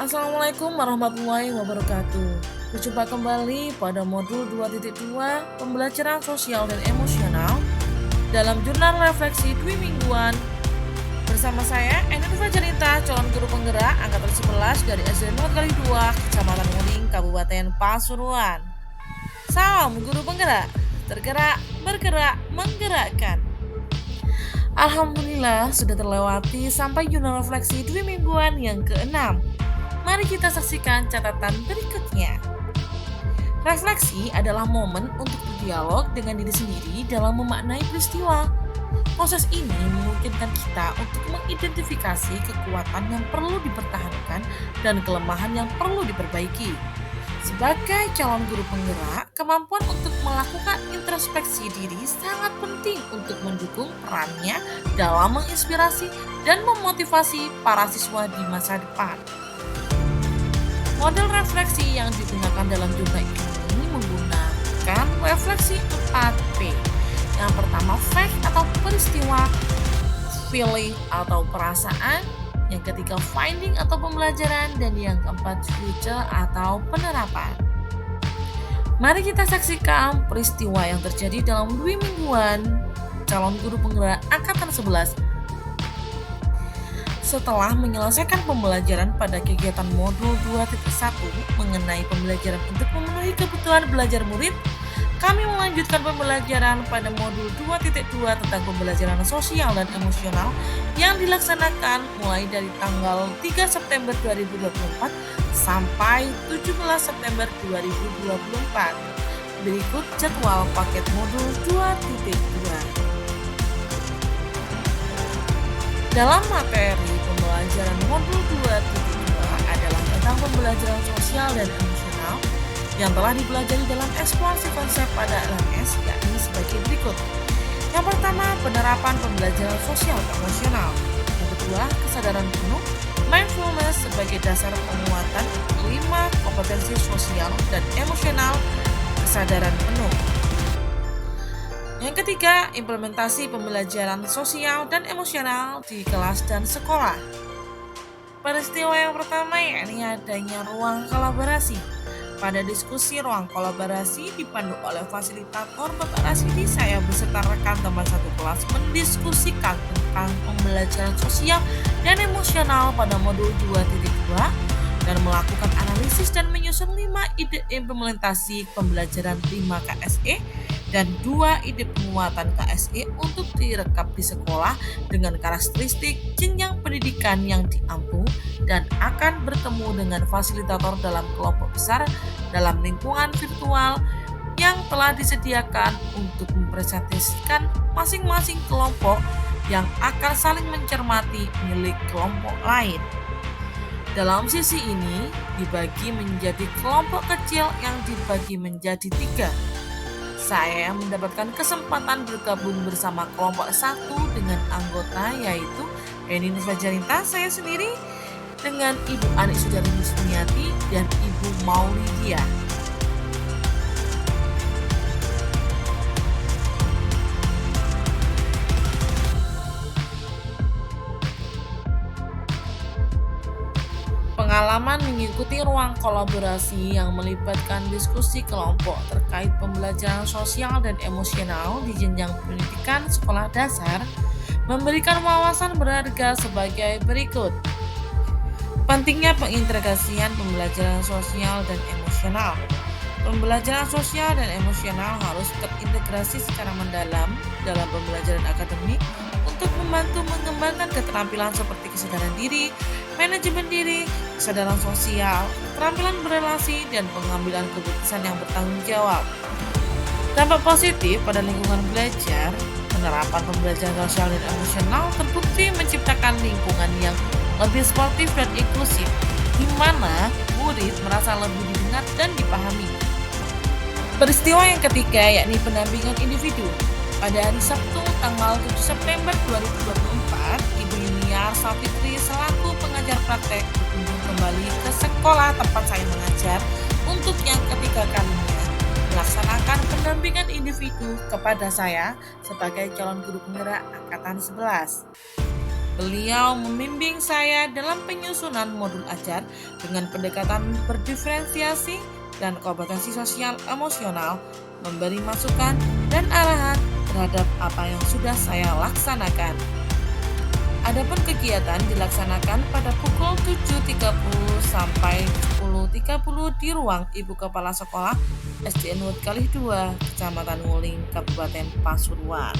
Assalamualaikum warahmatullahi wabarakatuh. Berjumpa kembali pada modul 2.2 pembelajaran sosial dan emosional dalam jurnal refleksi dwi mingguan bersama saya Eni Fajarita, calon guru penggerak angkatan 11 dari SD 0 2 Kecamatan Nguning, Kabupaten Pasuruan. Salam guru penggerak, tergerak, bergerak, menggerakkan. Alhamdulillah sudah terlewati sampai jurnal refleksi dwi mingguan yang ke-6. Mari kita saksikan catatan berikutnya. Refleksi adalah momen untuk berdialog dengan diri sendiri dalam memaknai peristiwa. Proses ini memungkinkan kita untuk mengidentifikasi kekuatan yang perlu dipertahankan dan kelemahan yang perlu diperbaiki. Sebagai calon guru penggerak, kemampuan untuk melakukan introspeksi diri sangat penting untuk mendukung perannya dalam menginspirasi dan memotivasi para siswa di masa depan. Model refleksi yang digunakan dalam jurnal ini menggunakan refleksi 4P. Yang pertama fact atau peristiwa, feeling atau perasaan, yang ketiga finding atau pembelajaran, dan yang keempat future atau penerapan. Mari kita saksikan peristiwa yang terjadi dalam dwi mingguan calon guru penggerak angkatan 11. Setelah menyelesaikan pembelajaran pada kegiatan modul 2.1 mengenai pembelajaran untuk memenuhi kebutuhan belajar murid, kami melanjutkan pembelajaran pada modul 2.2 tentang pembelajaran sosial dan emosional yang dilaksanakan mulai dari tanggal 3 September 2024 sampai 17 September 2024. Berikut jadwal paket modul 2.2. Dalam materi pembelajaran modul 2.2 adalah tentang pembelajaran sosial dan emosional yang telah dipelajari dalam eksplorasi konsep pada LMS, yakni sebagai berikut. Yang pertama, penerapan pembelajaran sosial dan emosional. Yang kedua, kesadaran penuh, mindfulness sebagai dasar penguatan 5 kompetensi sosial dan emosional, kesadaran penuh. Yang ketiga, implementasi pembelajaran sosial dan emosional di kelas dan sekolah. Peristiwa yang pertama yakni adanya ruang kolaborasi. Pada diskusi ruang kolaborasi dipandu oleh fasilitator Bapak Rasidi, saya beserta rekan teman satu kelas mendiskusikan tentang pembelajaran sosial dan emosional pada modul 2.2 dan melakukan analisis dan menyusun 5 ide implementasi pembelajaran 5 KSE dan 2 ide penguatan KSE untuk direkap di sekolah dengan karakteristik jenjang pendidikan yang diampu dan akan bertemu dengan fasilitator dalam kelompok besar dalam lingkungan virtual yang telah disediakan untuk mempresentasikan masing-masing kelompok yang akan saling mencermati milik kelompok lain. Dalam sisi ini dibagi menjadi kelompok kecil yang dibagi menjadi 3. Saya mendapatkan kesempatan bergabung bersama kelompok 1 dengan anggota yaitu Eni Fajarita, saya sendiri, dengan Ibu Anik Sudarni Sumiati dan Ibu Maulidia. Pengalaman mengikuti ruang kolaborasi yang melibatkan diskusi kelompok terkait pembelajaran sosial dan emosional di jenjang pendidikan sekolah dasar memberikan wawasan berharga sebagai berikut. Pentingnya pengintegrasian pembelajaran sosial dan emosional. Pembelajaran sosial dan emosional harus terintegrasi secara mendalam dalam pembelajaran akademik untuk membantu mengembangkan keterampilan seperti kesadaran diri, manajemen diri, kesadaran sosial, keterampilan berelasi, dan pengambilan keputusan yang bertanggung jawab. Dampak positif pada lingkungan belajar, penerapan pembelajaran sosial dan emosional terbukti menciptakan lingkungan yang lebih sportif dan inklusif, di mana murid merasa lebih didengar dan dipahami. Peristiwa yang ketiga yakni pendampingan individu. Pada hari Sabtu tanggal 7 September 2024, Ibu Yuniar Safitri selaku pengajar praktek berkunjung kembali ke sekolah tempat saya mengajar untuk yang ketiga kalinya melaksanakan pendampingan individu kepada saya sebagai calon guru penggerak angkatan 11. Beliau membimbing saya dalam penyusunan modul ajar dengan pendekatan berdiferensiasi dan kompetensi sosial emosional, memberi masukan dan arahan terhadap apa yang sudah saya laksanakan. Adapun kegiatan dilaksanakan pada pukul 7.30 sampai 10.30 di ruang Ibu Kepala Sekolah SDN Wut Kalih 2, Kecamatan Nguling, Kabupaten Pasuruan.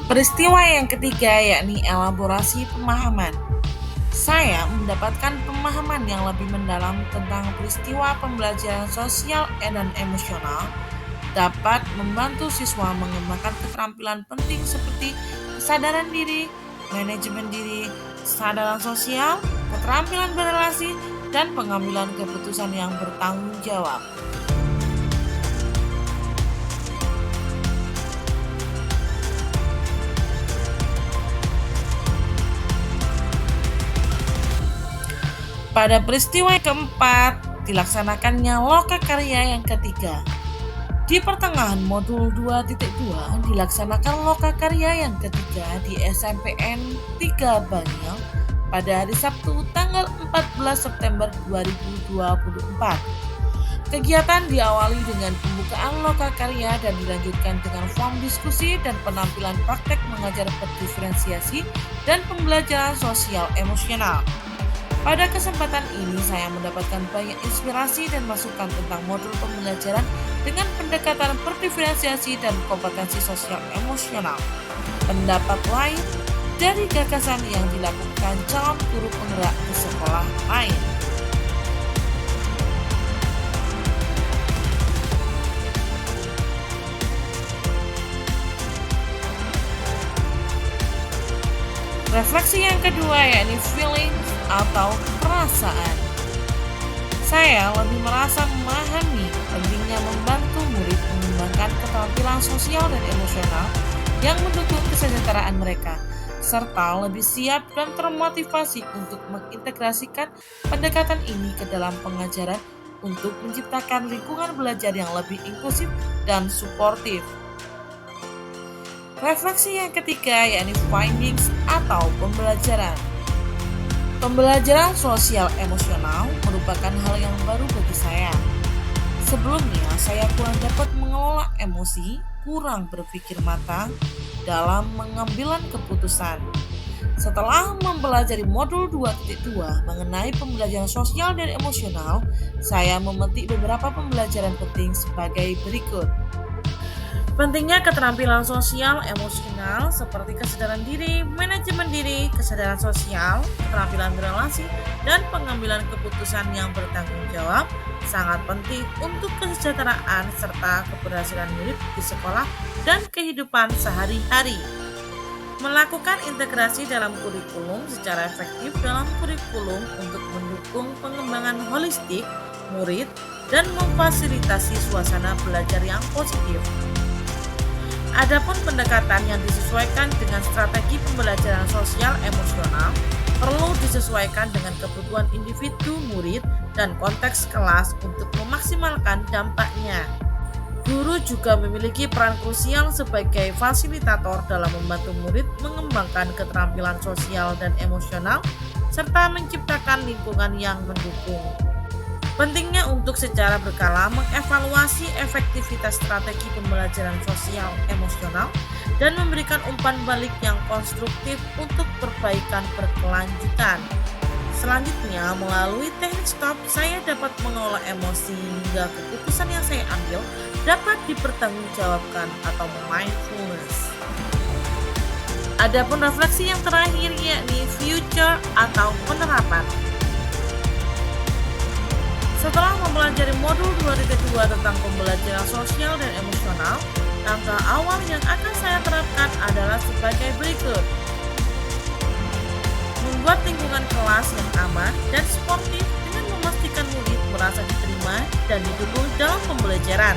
Peristiwa yang ketiga yakni elaborasi pemahaman. Saya mendapatkan pemahaman yang lebih mendalam tentang peristiwa pembelajaran sosial dan emosional dapat membantu siswa mengembangkan keterampilan penting seperti kesadaran diri, manajemen diri, kesadaran sosial, keterampilan berelasi, dan pengambilan keputusan yang bertanggung jawab. Pada peristiwa yang keempat, dilaksanakannya lokakarya yang ketiga. Di pertengahan modul 2.2 dilaksanakan lokakarya yang ketiga di SMPN 3 Banyuang pada hari Sabtu tanggal 14 September 2024. Kegiatan diawali dengan pembukaan lokakarya dan dilanjutkan dengan form diskusi dan penampilan praktek mengajar berdiferensiasi dan pembelajaran sosial emosional. Pada kesempatan ini saya mendapatkan banyak inspirasi dan masukan tentang modul pembelajaran dengan pendekatan berdiferensiasi dan kompetensi sosial emosional. Pendapat lain dari gagasan yang dilakukan calon guru penggerak di sekolah lain. Refleksi yang kedua yakni feeling atau perasaan. Saya lebih merasa memahami pentingnya membantu murid mengembangkan keterampilan sosial dan emosional yang mendukung kesejahteraan mereka, serta lebih siap dan termotivasi untuk mengintegrasikan pendekatan ini ke dalam pengajaran untuk menciptakan lingkungan belajar yang lebih inklusif dan suportif. Refleksi yang ketiga yakni findings atau pembelajaran. Pembelajaran sosial emosional merupakan hal yang baru bagi saya. Sebelumnya saya kurang dapat mengelola emosi, kurang berpikir matang dalam mengambilan keputusan. Setelah mempelajari modul 2.2 mengenai pembelajaran sosial dan emosional, saya memetik beberapa pembelajaran penting sebagai berikut. Pentingnya keterampilan sosial emosional seperti kesadaran diri, manajemen diri, kesadaran sosial, keterampilan berelasi, dan pengambilan keputusan yang bertanggung jawab sangat penting untuk kesejahteraan serta keberhasilan murid di sekolah dan kehidupan sehari-hari. Melakukan integrasi dalam kurikulum secara efektif dalam kurikulum untuk mendukung pengembangan holistik murid dan memfasilitasi suasana belajar yang positif. Adapun pendekatan yang disesuaikan dengan strategi pembelajaran sosial emosional perlu disesuaikan dengan kebutuhan individu murid dan konteks kelas untuk memaksimalkan dampaknya. Guru juga memiliki peran krusial sebagai fasilitator dalam membantu murid mengembangkan keterampilan sosial dan emosional serta menciptakan lingkungan yang mendukung. Pentingnya untuk secara berkala mengevaluasi efektivitas strategi pembelajaran sosial emosional dan memberikan umpan balik yang konstruktif untuk perbaikan berkelanjutan. Selanjutnya, melalui teknik stop, saya dapat mengelola emosi hingga keputusan yang saya ambil dapat dipertanggungjawabkan atau mindfulness. Adapun refleksi yang terakhir yakni future atau penerapan. Setelah mempelajari modul 2.2 tentang pembelajaran sosial dan emosional, langkah awal yang akan saya terapkan adalah sebagai berikut. Membuat lingkungan kelas yang aman dan sportif dengan memastikan murid merasa diterima dan didukung dalam pembelajaran.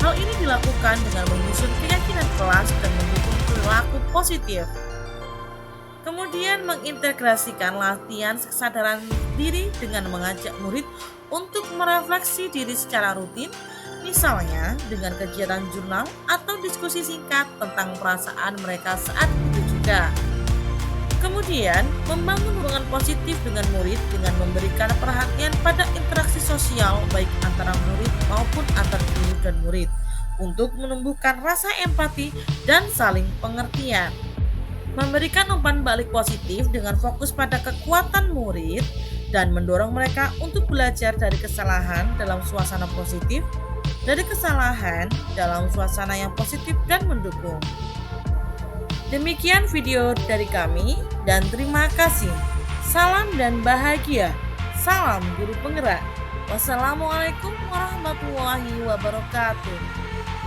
Hal ini dilakukan dengan menyusun keyakinan kelas dan mendukung perilaku positif. Kemudian mengintegrasikan latihan kesadaran diri dengan mengajak murid untuk merefleksi diri secara rutin, misalnya dengan kegiatan jurnal atau diskusi singkat tentang perasaan mereka saat itu juga. Kemudian, membangun hubungan positif dengan murid dengan memberikan perhatian pada interaksi sosial baik antara murid maupun antar guru dan murid untuk menumbuhkan rasa empati dan saling pengertian. Memberikan umpan balik positif dengan fokus pada kekuatan murid dan mendorong mereka untuk belajar dari kesalahan dalam suasana positif, dari kesalahan dalam suasana yang positif dan mendukung. Demikian video dari kami dan terima kasih. Salam dan bahagia. Salam guru penggerak. Wassalamualaikum warahmatullahi wabarakatuh.